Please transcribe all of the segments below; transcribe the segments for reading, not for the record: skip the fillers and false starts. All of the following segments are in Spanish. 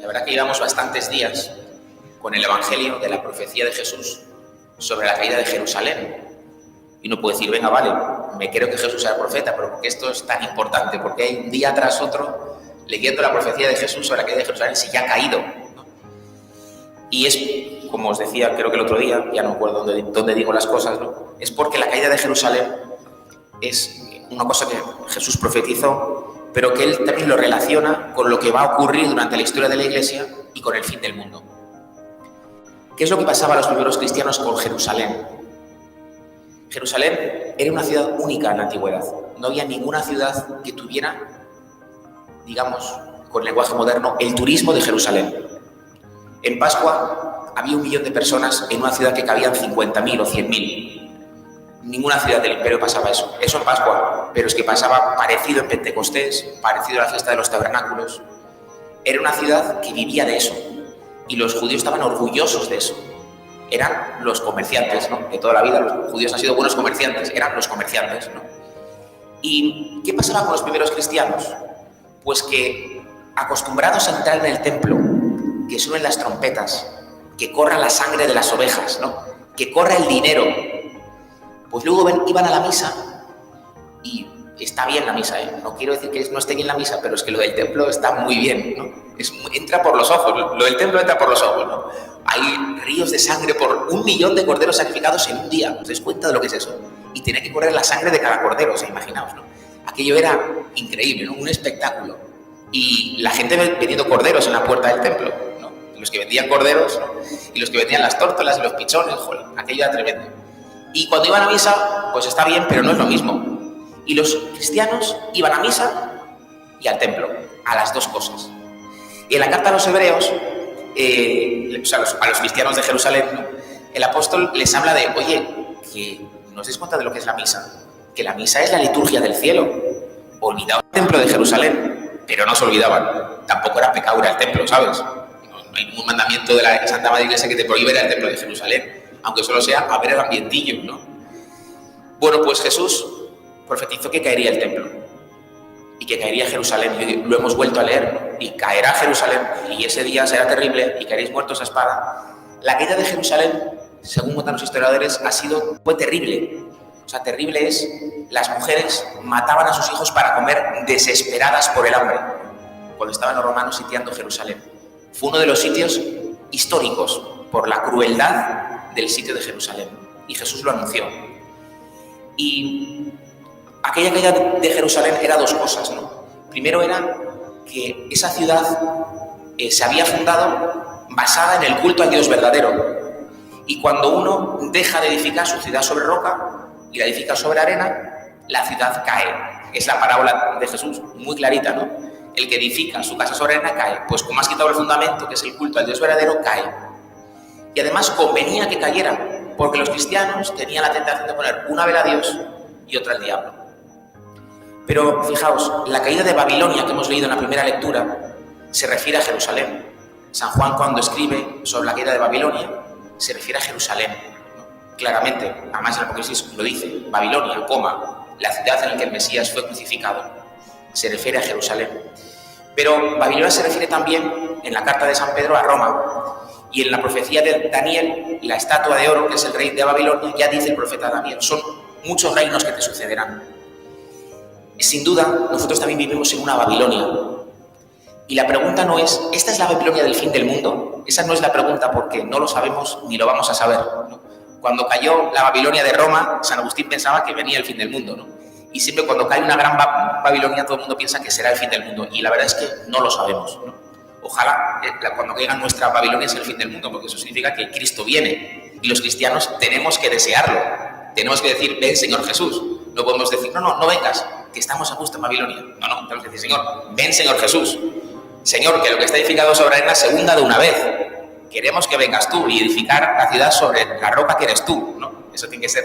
La verdad que llevamos bastantes días con el Evangelio de la profecía de Jesús sobre la caída de Jerusalén. Y uno puede decir, venga, vale, me creo que Jesús era profeta, pero ¿por qué esto es tan importante? Porque hay un día tras otro leyendo la profecía de Jesús sobre la caída de Jerusalén si ya ha caído, ¿no? Y es, como os decía, creo que el otro día, ya no me acuerdo dónde digo las cosas, ¿no? Es porque la caída de Jerusalén es una cosa que Jesús profetizó, pero que él también lo relaciona con lo que va a ocurrir durante la historia de la Iglesia y con el fin del mundo. ¿Qué es lo que pasaba a los primeros cristianos con Jerusalén? Jerusalén era una ciudad única en la antigüedad. No había ninguna ciudad que tuviera, digamos, con lenguaje moderno, el turismo de Jerusalén. En Pascua había 1 millón de personas en una ciudad que cabían 50.000 o 100.000. Ninguna ciudad del imperio pasaba eso. Eso en Pascua, pero es que pasaba parecido en Pentecostés, parecido a la fiesta de los tabernáculos. Era una ciudad que vivía de eso. Y los judíos estaban orgullosos de eso. Eran los comerciantes, ¿no? De toda la vida los judíos han sido buenos comerciantes, eran los comerciantes, ¿no? ¿Y qué pasaba con los primeros cristianos? Pues que, acostumbrados a entrar en el templo, que suenen las trompetas, que corra la sangre de las ovejas, ¿no? Que corra el dinero, pues luego iban a la misa y está bien la misa, ¿eh? No quiero decir que no esté bien la misa, pero es que lo del templo está muy bien, ¿no? Entra por los ojos, lo del templo entra por los ojos, ¿no? Hay ríos de sangre por 1 millón de corderos sacrificados en un día. ¿Os dais cuenta de lo que es eso? Y tenía que correr la sangre de cada cordero, o sea, imaginaos, ¿no? Aquello era increíble, ¿no? Un espectáculo. Y la gente vendiendo corderos en la puerta del templo, ¿no? Los que vendían corderos, ¿no? Y los que vendían las tórtolas y los pichones, joder, aquello era tremendo. Y cuando iban a misa, pues está bien, pero no es lo mismo. Y los cristianos iban a misa y al templo, a las dos cosas. Y en la carta a los hebreos, o sea, a los cristianos de Jerusalén, ¿no? El apóstol les habla de, oye, que no os dais cuenta de lo que es la misa, que la misa es la liturgia del cielo. Olvidaos el templo de Jerusalén, pero no se olvidaban. Tampoco era pecado ir al templo, ¿sabes? No hay ningún mandamiento de la Santa Madre Iglesia que te prohíbe ir al templo de Jerusalén, aunque solo sea a ver el ambientillo, ¿no? Bueno, pues Jesús profetizó que caería el templo y que caería Jerusalén, y lo hemos vuelto a leer, ¿no? Y caerá Jerusalén, y ese día será terrible, y caeréis muertos a espada. La caída de Jerusalén, según cuentan los historiadores, fue terrible. O sea, terrible es, las mujeres mataban a sus hijos para comer desesperadas por el hambre, cuando estaban los romanos sitiando Jerusalén. Fue uno de los sitios históricos por la crueldad del sitio de Jerusalén, y Jesús lo anunció. Y aquella caída de Jerusalén era dos cosas, ¿no? Primero era que esa ciudad se había fundado basada en el culto al Dios verdadero. Y cuando uno deja de edificar su ciudad sobre roca y la edifica sobre arena, la ciudad cae. Es la parábola de Jesús, muy clarita, ¿no? El que edifica su casa sobre arena cae. Pues como has quitado el fundamento, que es el culto al Dios verdadero, cae. Y además convenía que cayera, porque los cristianos tenían la tentación de poner una vela a Dios y otra al diablo. Pero fijaos, la caída de Babilonia que hemos leído en la primera lectura se refiere a Jerusalén. San Juan, cuando escribe sobre la caída de Babilonia, se refiere a Jerusalén, ¿no? Claramente, además el Apocalipsis lo dice, Babilonia, la ciudad en la que el Mesías fue crucificado, se refiere a Jerusalén. Pero Babilonia se refiere también, en la carta de San Pedro, a Roma. Y en la profecía de Daniel, la estatua de oro, que es el rey de Babilonia, ya dice el profeta Daniel, son muchos reinos que te sucederán. Sin duda, nosotros también vivimos en una Babilonia. Y la pregunta no es, ¿esta es la Babilonia del fin del mundo? Esa no es la pregunta, porque no lo sabemos ni lo vamos a saber, ¿no? Cuando cayó la Babilonia de Roma, San Agustín pensaba que venía el fin del mundo, ¿no? Y siempre cuando cae una gran Babilonia, todo el mundo piensa que será el fin del mundo. Y la verdad es que no lo sabemos, ¿no? Ojalá cuando caiga nuestra Babilonia sea el fin del mundo, porque eso significa que Cristo viene. Y los cristianos tenemos que desearlo. Tenemos que decir, ven Señor Jesús. No podemos decir, no vengas, que estamos a gusto en Babilonia. No, tenemos que decir, Señor, ven Señor Jesús. Señor, que lo que está edificado sobre arena se hunda de una vez. Queremos que vengas tú y edificar la ciudad sobre la roca que eres tú, ¿no? Eso tiene que ser,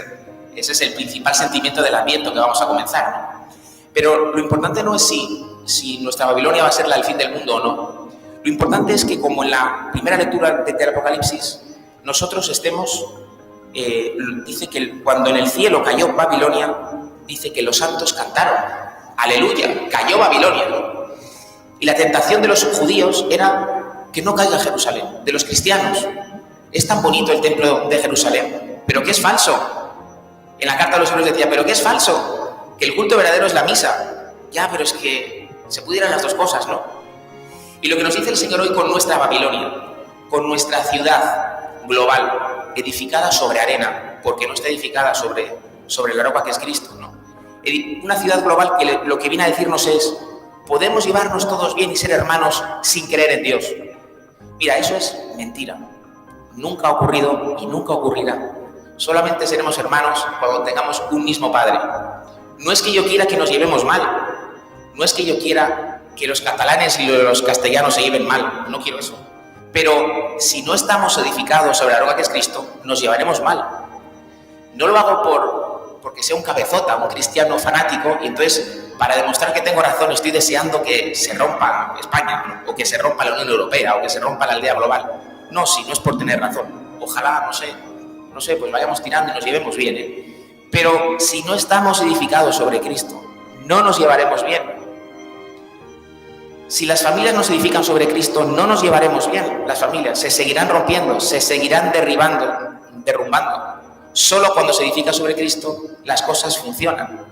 ese es el principal sentimiento del Adviento que vamos a comenzar, ¿no? Pero lo importante no es si nuestra Babilonia va a ser la del fin del mundo o no. Lo importante es que, como en la primera lectura del Apocalipsis, nosotros estemos, dice que cuando en el cielo cayó Babilonia, dice que los santos cantaron, aleluya, cayó Babilonia, ¿no? Y la tentación de los judíos era que no caiga Jerusalén, de los cristianos. Es tan bonito el templo de Jerusalén, pero que es falso. En la carta a los hebreos decía, pero que es falso, que el culto verdadero es la misa. Ya, pero es que se pudieran las dos cosas, ¿no? Y lo que nos dice el Señor hoy con nuestra Babilonia, con nuestra ciudad global, edificada sobre arena, porque no está edificada sobre la roca que es Cristo, ¿no? Una ciudad global que lo que viene a decirnos es, podemos llevarnos todos bien y ser hermanos sin creer en Dios. Mira, eso es mentira. Nunca ha ocurrido y nunca ocurrirá. Solamente seremos hermanos cuando tengamos un mismo Padre. No es que yo quiera que nos llevemos mal. No es que yo quiera que los catalanes y los castellanos se lleven mal. No quiero eso. Pero si no estamos edificados sobre la roca que es Cristo, nos llevaremos mal. No lo hago porque sea un cabezota, un cristiano fanático, y entonces, para demostrar que tengo razón, estoy deseando que se rompa España, ¿no? O que se rompa la Unión Europea, o que se rompa la aldea global. No, si no es por tener razón. Ojalá, no sé, pues vayamos tirando y nos llevemos bien, ¿eh? Pero si no estamos edificados sobre Cristo, no nos llevaremos bien. Si las familias no se edifican sobre Cristo, no nos llevaremos bien. Las familias se seguirán rompiendo, se seguirán derrumbando. Solo cuando se edifica sobre Cristo, las cosas funcionan.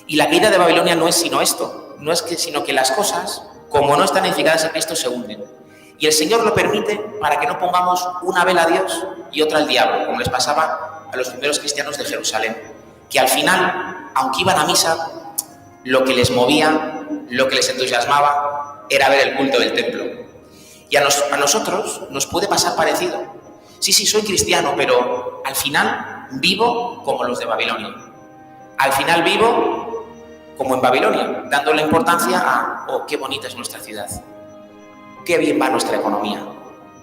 Y la caída de Babilonia no es sino esto, sino que las cosas, como no están edificadas en Cristo, se hunden. Y el Señor lo permite para que no pongamos una vela a Dios y otra al diablo, como les pasaba a los primeros cristianos de Jerusalén, que al final, aunque iban a misa, lo que les movía, lo que les entusiasmaba, era ver el culto del templo. Y a nosotros nos puede pasar parecido. Sí, soy cristiano, pero al final vivo como los de Babilonia. Al final vivo como en Babilonia, dándole importancia a, oh, qué bonita es nuestra ciudad. Qué bien va nuestra economía,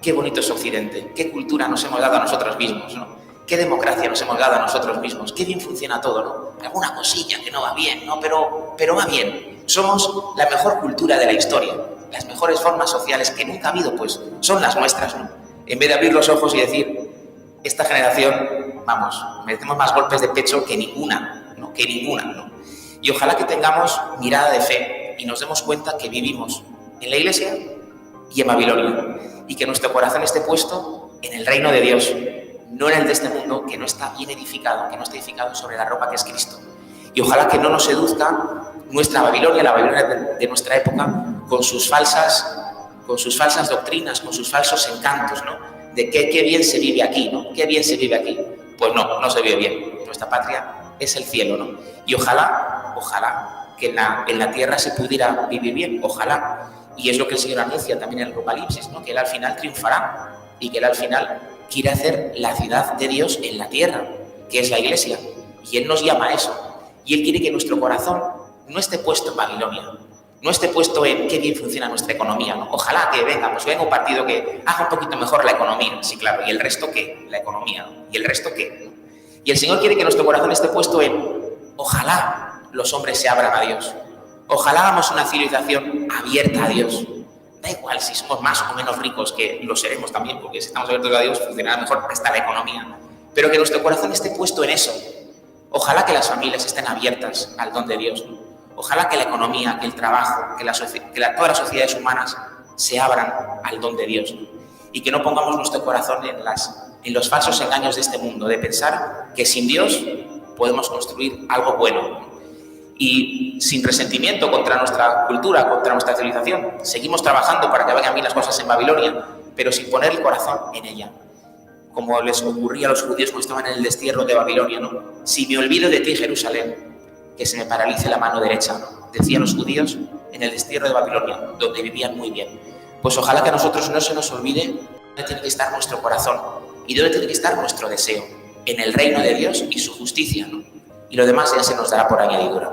qué bonito es Occidente, qué cultura nos hemos dado a nosotros mismos, ¿no? Qué democracia nos hemos dado a nosotros mismos, qué bien funciona todo, ¿no? Alguna cosilla que no va bien, ¿no? Pero va bien. Somos la mejor cultura de la historia. Las mejores formas sociales que nunca ha habido, pues, son las nuestras, ¿no? En vez de abrir los ojos y decir, esta generación, vamos, merecemos más golpes de pecho que ninguna, ¿no? Y ojalá que tengamos mirada de fe y nos demos cuenta que vivimos en la Iglesia y en Babilonia, y que nuestro corazón esté puesto en el reino de Dios, no en el de este mundo que no está bien edificado, que no está edificado sobre la roca que es Cristo. Y ojalá que no nos seduzca nuestra Babilonia, la Babilonia de nuestra época, con sus falsas doctrinas, con sus falsos encantos, ¿no? De qué bien se vive aquí, ¿no? Qué bien se vive aquí. Pues no se vive bien. Nuestra patria es el cielo, ¿no? Y ojalá que en la tierra se pudiera vivir bien, ojalá. Y es lo que el Señor anuncia también en el Apocalipsis, ¿no? Que Él al final triunfará y que Él al final quiere hacer la ciudad de Dios en la tierra, que es la Iglesia. Y Él nos llama a eso. Y Él quiere que nuestro corazón no esté puesto en Babilonia, no esté puesto en qué bien funciona nuestra economía, ¿no? Ojalá que venga un partido que haga un poquito mejor la economía, sí, claro. ¿Y el resto qué? La economía, ¿no? ¿Y el resto qué? ¿No? Y el Señor quiere que nuestro corazón esté puesto en ojalá los hombres se abran a Dios. Ojalá hagamos una civilización abierta a Dios. Da igual si somos más o menos ricos, que lo seremos también, porque si estamos abiertos a Dios funcionará mejor hasta la economía. Pero que nuestro corazón esté puesto en eso. Ojalá que las familias estén abiertas al don de Dios, ¿no? Ojalá que la economía, que el trabajo, que todas las sociedades humanas se abran al don de Dios, ¿no? Y que no pongamos nuestro corazón en los falsos engaños de este mundo, de pensar que sin Dios podemos construir algo bueno, ¿no? Y sin resentimiento contra nuestra cultura, contra nuestra civilización. Seguimos trabajando para que vayan bien las cosas en Babilonia, pero sin poner el corazón en ella. Como les ocurría a los judíos cuando estaban en el destierro de Babilonia, ¿no? Si me olvido de ti, Jerusalén, que se me paralice la mano derecha, ¿no? Decían los judíos en el destierro de Babilonia, donde vivían muy bien. Pues ojalá que a nosotros no se nos olvide dónde tiene que estar nuestro corazón y dónde tiene que estar nuestro deseo, en el reino de Dios y su justicia, ¿no? Y lo demás ya se nos dará por añadidura.